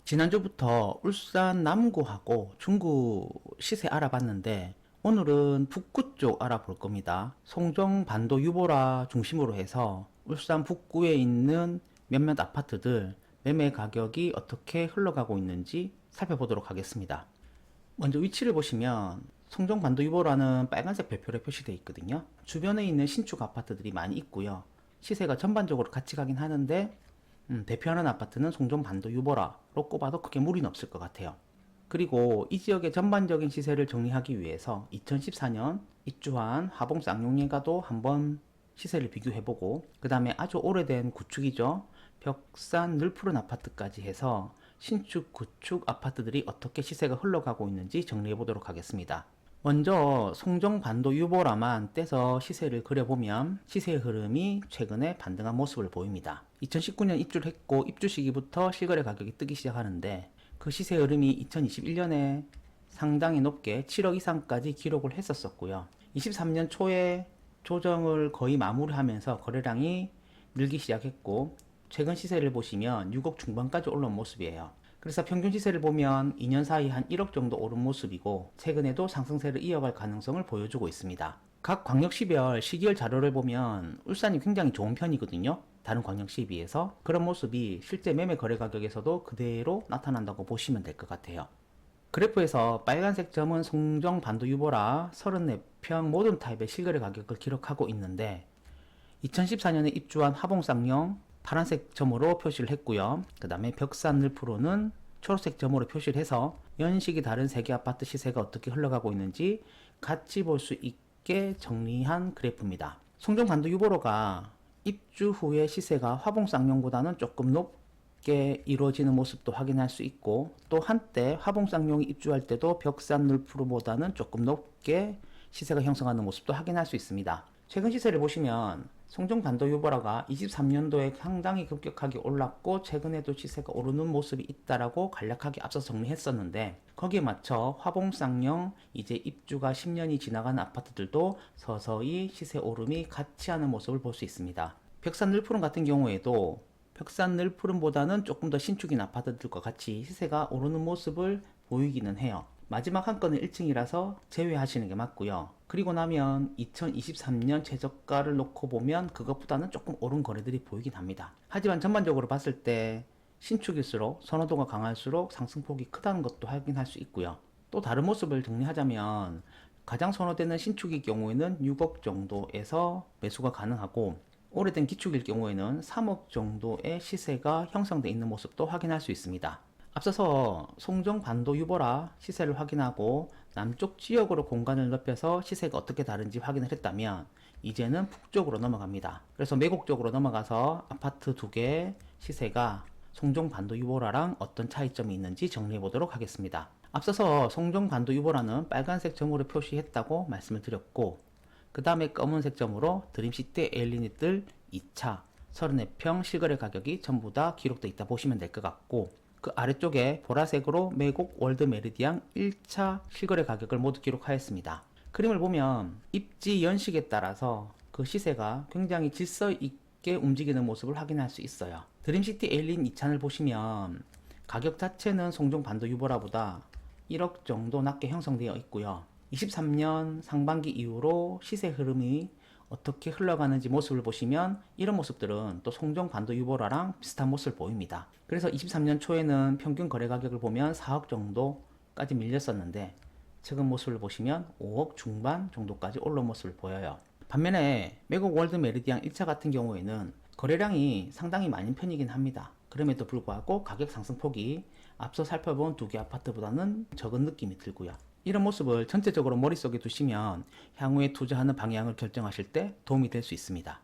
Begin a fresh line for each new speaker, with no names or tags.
지난주부터 울산 남구하고 중구 시세 알아봤는데 오늘은 북구 쪽 알아볼 겁니다. 송정 반도 유보라 중심으로 해서 울산 북구에 있는 몇몇 아파트들 매매 가격이 어떻게 흘러가고 있는지 살펴보도록 하겠습니다. 먼저 위치를 보시면 송정 반도 유보라는 빨간색 별표로 표시되어 있거든요. 주변에 있는 신축 아파트들이 많이 있고요. 시세가 전반적으로 같이 가긴 하는데 대표하는 아파트는 송정 반도 유보라로 꼽아도 크게 무리는 없을 것 같아요. 그리고 이 지역의 전반적인 시세를 정리하기 위해서 2014년 입주한 화봉 쌍용예가도 한번 시세를 비교해보고 그 다음에 아주 오래된 구축이죠. 벽산 늘푸른 아파트까지 해서 신축 구축 아파트들이 어떻게 시세가 흘러가고 있는지 정리해보도록 하겠습니다. 먼저 송정 반도 유보라만 떼서 시세를 그려보면 시세의 흐름이 최근에 반등한 모습을 보입니다. 2019년 입주를 했고 입주 시기부터 실거래 가격이 뜨기 시작하는데 그 시세 흐름이 2021년에 상당히 높게 7억 이상까지 기록을 했었고요. 23년 초에 조정을 거의 마무리하면서 거래량이 늘기 시작했고 최근 시세를 보시면 6억 중반까지 올라온 모습이에요. 그래서 평균 시세를 보면 2년 사이 한 1억 정도 오른 모습이고 최근에도 상승세를 이어갈 가능성을 보여주고 있습니다. 각 광역시별 시기열 자료를 보면 울산이 굉장히 좋은 편이거든요. 다른 광역시에 비해서 그런 모습이 실제 매매 거래 가격에서도 그대로 나타난다고 보시면 될 것 같아요. 그래프에서 빨간색 점은 송정 반도 유보라 34평 모든 타입의 실거래 가격을 기록하고 있는데 2014년에 입주한 화봉 쌍용 파란색 점으로 표시를 했고요. 그 다음에 벽산 늘프로는 초록색 점으로 표시를 해서 연식이 다른 3개 아파트 시세가 어떻게 흘러가고 있는지 같이 볼 수 있게 정리한 그래프입니다. 송정 반도 유보로가 입주 후에 시세가 화봉 쌍용보다는 조금 높게 이루어지는 모습도 확인할 수 있고 또 한때 화봉 쌍용이 입주할 때도 벽산 늘프로보다는 조금 높게 시세가 형성하는 모습도 확인할 수 있습니다. 최근 시세를 보시면 송정 반도 유보라가 23년도에 상당히 급격하게 올랐고 최근에도 시세가 오르는 모습이 있다라고 간략하게 앞서 정리했었는데 거기에 맞춰 화봉 쌍용 이제 입주가 10년이 지나간 아파트들도 서서히 시세 오름이 같이 하는 모습을 볼 수 있습니다. 벽산 늘푸른 같은 경우에도 벽산 늘푸른보다는 조금 더 신축인 아파트들과 같이 시세가 오르는 모습을 보이기는 해요. 마지막 한 건은 1층이라서 제외하시는 게 맞고요. 그리고 나면 2023년 최저가를 놓고 보면 그것보다는 조금 오른 거래들이 보이긴 합니다. 하지만 전반적으로 봤을 때 신축일수록 선호도가 강할수록 상승폭이 크다는 것도 확인할 수 있고요. 또 다른 모습을 정리하자면 가장 선호되는 신축일 경우에는 6억 정도에서 매수가 가능하고 오래된 기축일 경우에는 3억 정도의 시세가 형성되어 있는 모습도 확인할 수 있습니다. 앞서서 송정 반도 유보라 시세를 확인하고 남쪽 지역으로 공간을 넓혀서 시세가 어떻게 다른지 확인을 했다면 이제는 북쪽으로 넘어갑니다. 그래서 매곡 쪽으로 넘어가서 아파트 2개 시세가 송정 반도 유보라랑 어떤 차이점이 있는지 정리해 보도록 하겠습니다. 앞서서 송정 반도 유보라는 빨간색 점으로 표시했다고 말씀을 드렸고 그 다음에 검은색 점으로 드림시티 에일리닛들 2차 34평 실거래 가격이 전부 다 기록되어 있다 보시면 될 것 같고 그 아래쪽에 보라색으로 매곡 월드 메리디앙 1차 실거래 가격을 모두 기록하였습니다. 그림을 보면 입지 연식에 따라서 그 시세가 굉장히 질서 있게 움직이는 모습을 확인할 수 있어요. 드림시티 에일린 2차를 보시면 가격 자체는 송정 반도 유보라보다 1억 정도 낮게 형성되어 있고요. 23년 상반기 이후로 시세 흐름이 어떻게 흘러가는지 모습을 보시면 이런 모습들은 또 송정 반도 유보라랑 비슷한 모습을 보입니다. 그래서 23년 초에는 평균 거래 가격을 보면 4억 정도까지 밀렸었는데 최근 모습을 보시면 5억 중반 정도까지 올라온 모습을 보여요. 반면에 매곡 월드 메리디앙 1차 같은 경우에는 거래량이 상당히 많은 편이긴 합니다. 그럼에도 불구하고 가격 상승폭이 앞서 살펴본 2개 아파트보다는 적은 느낌이 들고요. 이런 모습을 전체적으로 머릿속에 두시면 향후에 투자하는 방향을 결정하실 때 도움이 될 수 있습니다.